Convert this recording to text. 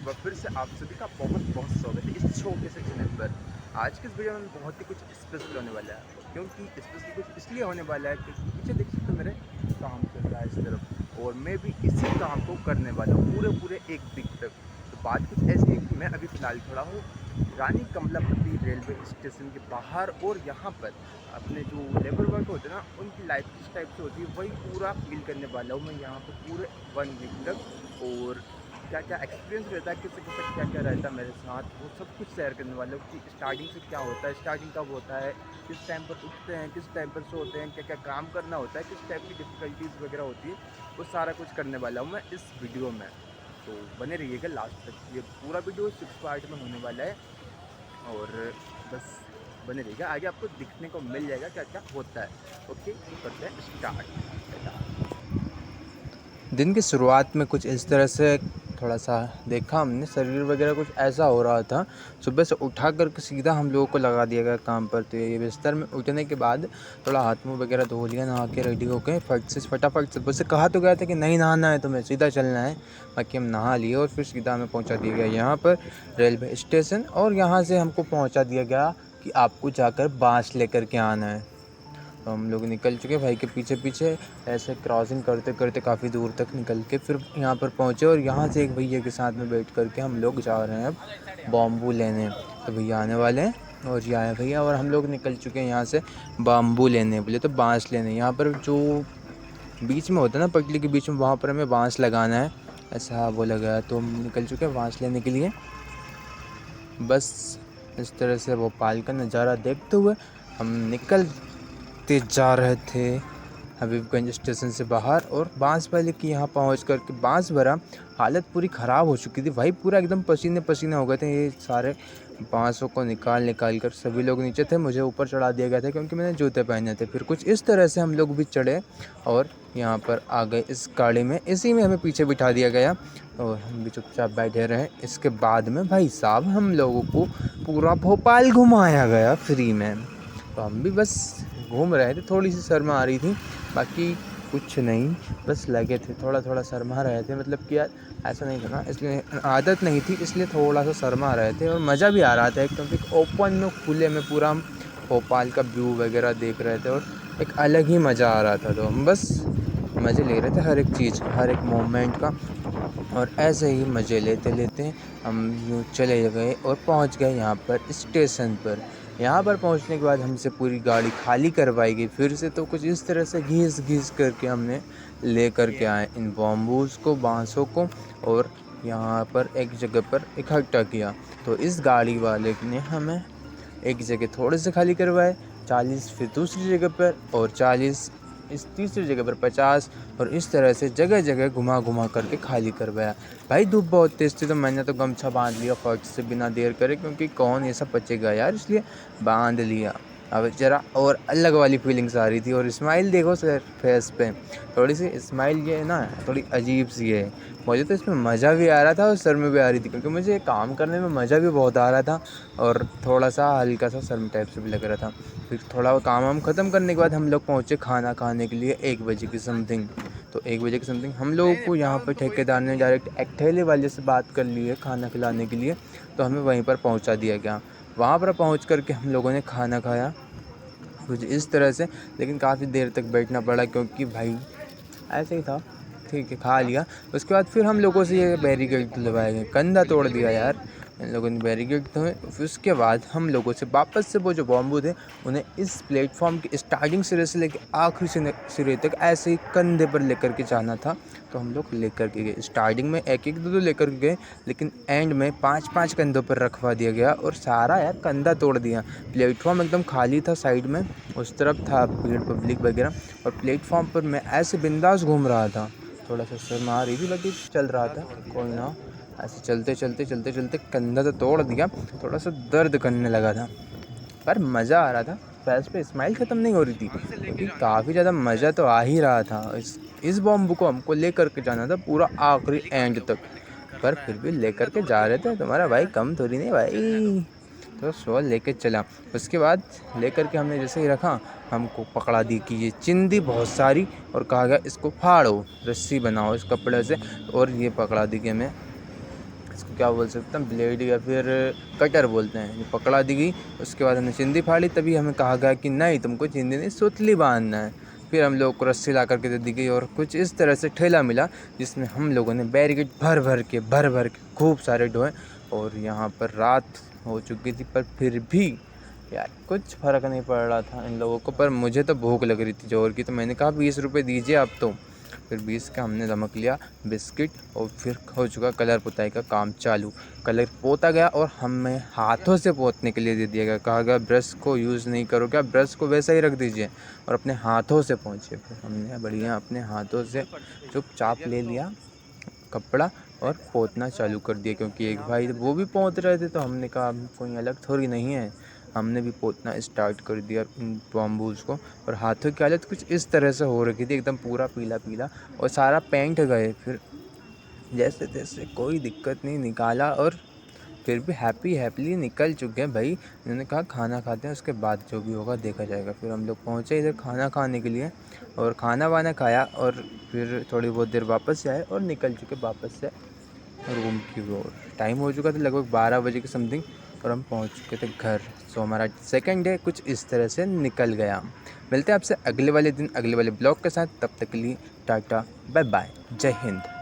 बार फिर से आप सभी का बहुत बहुत स्वागत है इस शो के चैनल पर। आज के इस वीडियो में बहुत ही कुछ स्पेशल होने वाला है, क्योंकि स्पेशल कुछ इसलिए होने वाला है क्योंकि पीछे देख सकते हो मेरे काम चल रहा है इस तरफ, और मैं भी इसी काम को करने वाला हूँ पूरे पूरे एक वीक तक। तो बात कुछ ऐसी है कि मैं अभी फ़िलहाल खड़ा हूँ रानी कमलापति रेलवे स्टेशन के बाहर, और यहाँ पर अपने जो लेबर वर्क होते हैं ना, उनकी लाइफ किस टाइप से होती है वही पूरा फील करने वाला हूँ मैं यहाँ पर पूरे 1 वीक तक। और क्या क्या एक्सपीरियंस रहता है, किससे किससे क्या क्या रहता है मेरे साथ, वो सब कुछ शेयर करने वाला हूँ कि स्टार्टिंग से क्या होता है, स्टार्टिंग कब होता है, किस टाइम पर उठते हैं, किस टाइम पर सोते हैं, क्या क्या काम करना होता है, किस टाइप की डिफ़िकल्टीज वगैरह होती है, वो सारा कुछ करने वाला हूँ मैं इस वीडियो में। तो बने रहिएगा लास्ट तक, ये पूरा वीडियो 6 पार्ट में होने वाला है। और बस बने रहिएगा, आगे आपको दिखने को मिल जाएगा क्या क्या होता है। ओके, तो करते हैं स्टार्ट। दिन की शुरुआत में कुछ इस तरह से थोड़ा सा देखा हमने, शरीर वगैरह कुछ ऐसा हो रहा था। सुबह से उठा करके सीधा हम लोगों को लगा दिया गया काम पर। तो ये बिस्तर में उठने के बाद थोड़ा हाथ मुँह वगैरह धो लिया, नहा के रेडी होके फटाफट से बस कहा तो गया था कि नहीं नहाना है तुम्हें, सीधा चलना है। बाकी हम नहा लिए और फिर सीधा हमें पहुंचा दिया गया यहाँ पर रेलवे स्टेशन, और यहाँ से हमको पहुंचा दिया गया कि आपको जाकर बाँस लेकर के आना है। तो हम लोग निकल चुके भाई के पीछे पीछे, ऐसे क्रॉसिंग करते करते काफ़ी दूर तक निकल के फिर यहाँ पर पहुँचे, और यहाँ से एक भैया के साथ में बैठ करके हम लोग जा रहे हैं अब बॉम्बू लेने। तो भैया आने वाले हैं, और ये आए भैया, और हम लोग निकल चुके हैं यहाँ से बाम्बू लेने, बोले तो बाँस लेने। यहाँ पर जो बीच में होता है ना, पटली के बीच में, वहाँ पर हमें बाँस लगाना है, ऐसा बोला गया। तो हम निकल चुके हैं बाँस लेने के लिए। बस इस तरह से भोपाल का नज़ारा देखते हुए हम निकलते जा रहे थे हबीबगंज स्टेशन से बाहर, और बांस वाले की यहाँ पहुँच कर के बांस भरा हालत पूरी ख़राब हो चुकी थी भाई, पूरा एकदम पसीने पसीने हो गए थे। ये सारे बांसों को निकाल कर सभी लोग नीचे थे, मुझे ऊपर चढ़ा दिया गया था क्योंकि मैंने जूते पहने थे। फिर कुछ इस तरह से हम लोग भी चढ़े और यहाँ पर आ गए इस गाड़ी में, इसी में हमें पीछे बिठा दिया गया और हम भी चुपचाप बैठे रहे। इसके बाद में भाई साहब हम लोगों को पूरा भोपाल घुमाया गया फ्री में। तो हम भी बस घूम रहे थे, थोड़ी सी शर्म आ रही थी, बाकी कुछ नहीं, बस लगे थे थोड़ा थोड़ा शर्मा रहे थे। मतलब कि यार ऐसा नहीं करना, इसलिए आदत नहीं थी, इसलिए थोड़ा सा शर्मा रहे थे। और मज़ा भी आ रहा था, क्योंकि ओपन में खुले में पूरा हम भोपाल का व्यू वगैरह देख रहे थे, और एक अलग ही मज़ा आ रहा था। तो हम बस मज़े ले रहे थे हर एक चीज़, हर एक मोमेंट का। और ऐसे ही मज़े लेते लेते हम यूँ चले गए और पहुंच गए यहाँ पर स्टेशन पर। यहाँ पर पहुंचने के बाद हमसे पूरी गाड़ी खाली करवाई गई फिर से। तो कुछ इस तरह से घिस घिस करके हमने ले कर के आए इन बॉम्बूज़ को, बांसों को, और यहाँ पर एक जगह पर इकट्ठा किया। तो इस गाड़ी वाले ने हमें एक जगह थोड़े से खाली करवाए, 40 फिर दूसरी जगह पर, और 40 इस तीसरी जगह पर 50, और इस तरह से जगह जगह घुमा घुमा करके खाली करवाया। भाई धूप बहुत तेज़ थी, तो मैंने तो गमछा बांध लिया फट से बिना देर करे, क्योंकि कौन ये सब बचेगा यार, इसलिए बांध लिया। अब ज़रा और अलग वाली फीलिंग्स आ रही थी। और स्माइल देखो सर फेस पे, थोड़ी सी स्माइल ये है ना, थोड़ी अजीब सी है। मुझे तो इसमें मज़ा भी आ रहा था और शर्म भी आ रही थी, क्योंकि मुझे काम करने में मज़ा भी बहुत आ रहा था, और थोड़ा सा हल्का सा शर्म टाइप से भी लग रहा था। फिर थोड़ा काम वाम ख़त्म करने के बाद हम लोग पहुँचे खाना खाने के लिए 1 बजे की समथिंग। तो 1 बजे की समथिंग हम लोगों को यहाँ पर ठेकेदार ने डायरेक्ट एक ठेले वाले से बात कर ली है खाना खिलाने के लिए, तो हमें वहीं पर पहुँचा दिया गया। वहाँ पर पहुँच कर के हम लोगों ने खाना खाया कुछ इस तरह से, लेकिन काफ़ी देर तक बैठना पड़ा, क्योंकि भाई ऐसे ही था। ठीक है, खा लिया। उसके बाद फिर हम लोगों से ये बैरिकेड खुलवाए गए, कंधा तोड़ दिया यार इन लोगों ने बैरिकेड। तो फिर उसके बाद हम लोगों से वापस से वो जो बॉम्बू थे, उन्हें इस प्लेटफॉर्म के स्टार्टिंग सिरे से लेकर आखिरी सिरे तक ऐसे ही कंधे पर लेकर के जाना था। तो हम लोग लेकर के गए, स्टार्टिंग में एक एक दो दो लेकर के गए, लेकिन एंड में 5-5 कंधों पर रखवा दिया गया, और सारा यार कंधा तोड़ दिया। प्लेटफॉर्म एकदम खाली था, साइड में उस तरफ था भीड़ पब्लिक वगैरह, और प्लेटफॉर्म पर मैं ऐसे बिंदास घूम रहा था। थोड़ा सा शर्म आ रही थी, बाकी चल रहा था, कोई ना। ऐसे चलते चलते कंधा तो तोड़ दिया, थोड़ा सा दर्द करने लगा था, पर मज़ा आ रहा था। फेस पे स्माइल ख़त्म नहीं हो रही थी, क्योंकि काफ़ी ज़्यादा मज़ा तो आ ही रहा था। इस बॉम्ब को हमको लेकर के जाना था पूरा आखिरी एंड तक, पर फिर भी लेकर के जा रहे थे। तुम्हारा भाई कम थोड़ी नहीं भाई, तो सो लेके चला। उसके बाद लेकर के हमने जैसे ही रखा, हमको पकड़ा दी कि ये चिंदी बहुत सारी, और कहा गया इसको फाड़ो, रस्सी बनाओ इस कपड़े से, और ये पकड़ा दी कि हमें इसको क्या बोल सकते हैं, ब्लेड या फिर कटर बोलते हैं, जो पकड़ा दी गई। उसके बाद हमने चिंदी फाड़ी, तभी हमें कहा गया कि नहीं तुमको चिंदी नहीं सुतली बांधना है। फिर हम लोग को रस्सी ला करके दे दी गई और कुछ इस तरह से ठेला मिला जिसमें हम लोगों ने बैरिकेड भर भर के खूब सारे ढोए। और यहाँ पर रात हो चुकी थी पर फिर भी यार कुछ फ़र्क नहीं पड़ रहा था इन लोगों को। पर मुझे तो भूख लग रही थी जोर की, तो मैंने कहा 20 रुपये दीजिए आप तो। फिर 20 का हमने नमक लिया, बिस्किट, और फिर हो चुका कलर पुताई का काम चालू। कलर पोता गया और हमें हाथों से पोतने के लिए दे दिया गया। कहा गया ब्रश को यूज़ नहीं करो, क्या ब्रश को वैसा ही रख दीजिए और अपने हाथों से पोंछिए। फिर हमने बढ़िया अपने हाथों से चुपचाप ले लिया कपड़ा और पोतना चालू कर दिया, क्योंकि एक भाई वो भी पोंछ रहे थे तो हमने कहा अब कोई अलग थोड़ी नहीं है, हमने भी पोतना स्टार्ट कर दिया बॉम्बूज को। और हाथों की हालत कुछ इस तरह से हो रखी थी, एकदम पूरा पीला पीला, और सारा पेंट गए। फिर जैसे तैसे कोई दिक्कत नहीं, निकाला और फिर भी हैप्पीली निकल चुके हैं भाई। उन्होंने कहा खाना खाते हैं, उसके बाद जो भी होगा देखा जाएगा। फिर हम लोग पहुँचे इधर खाना खाने के लिए और खाना वाना खाया और फिर थोड़ी बहुत देर वापस से आए और निकल चुके वापस से रूम की ओर। टाइम हो चुका था लगभग 12 बजे के समथिंग और हम पहुंच चुके थे घर। सो हमारा सेकंड डे कुछ इस तरह से निकल गया। मिलते हैं आपसे अगले वाले दिन अगले वाले ब्लॉग के साथ, तब तक के लिए टाटा बाय बाय, जय हिंद।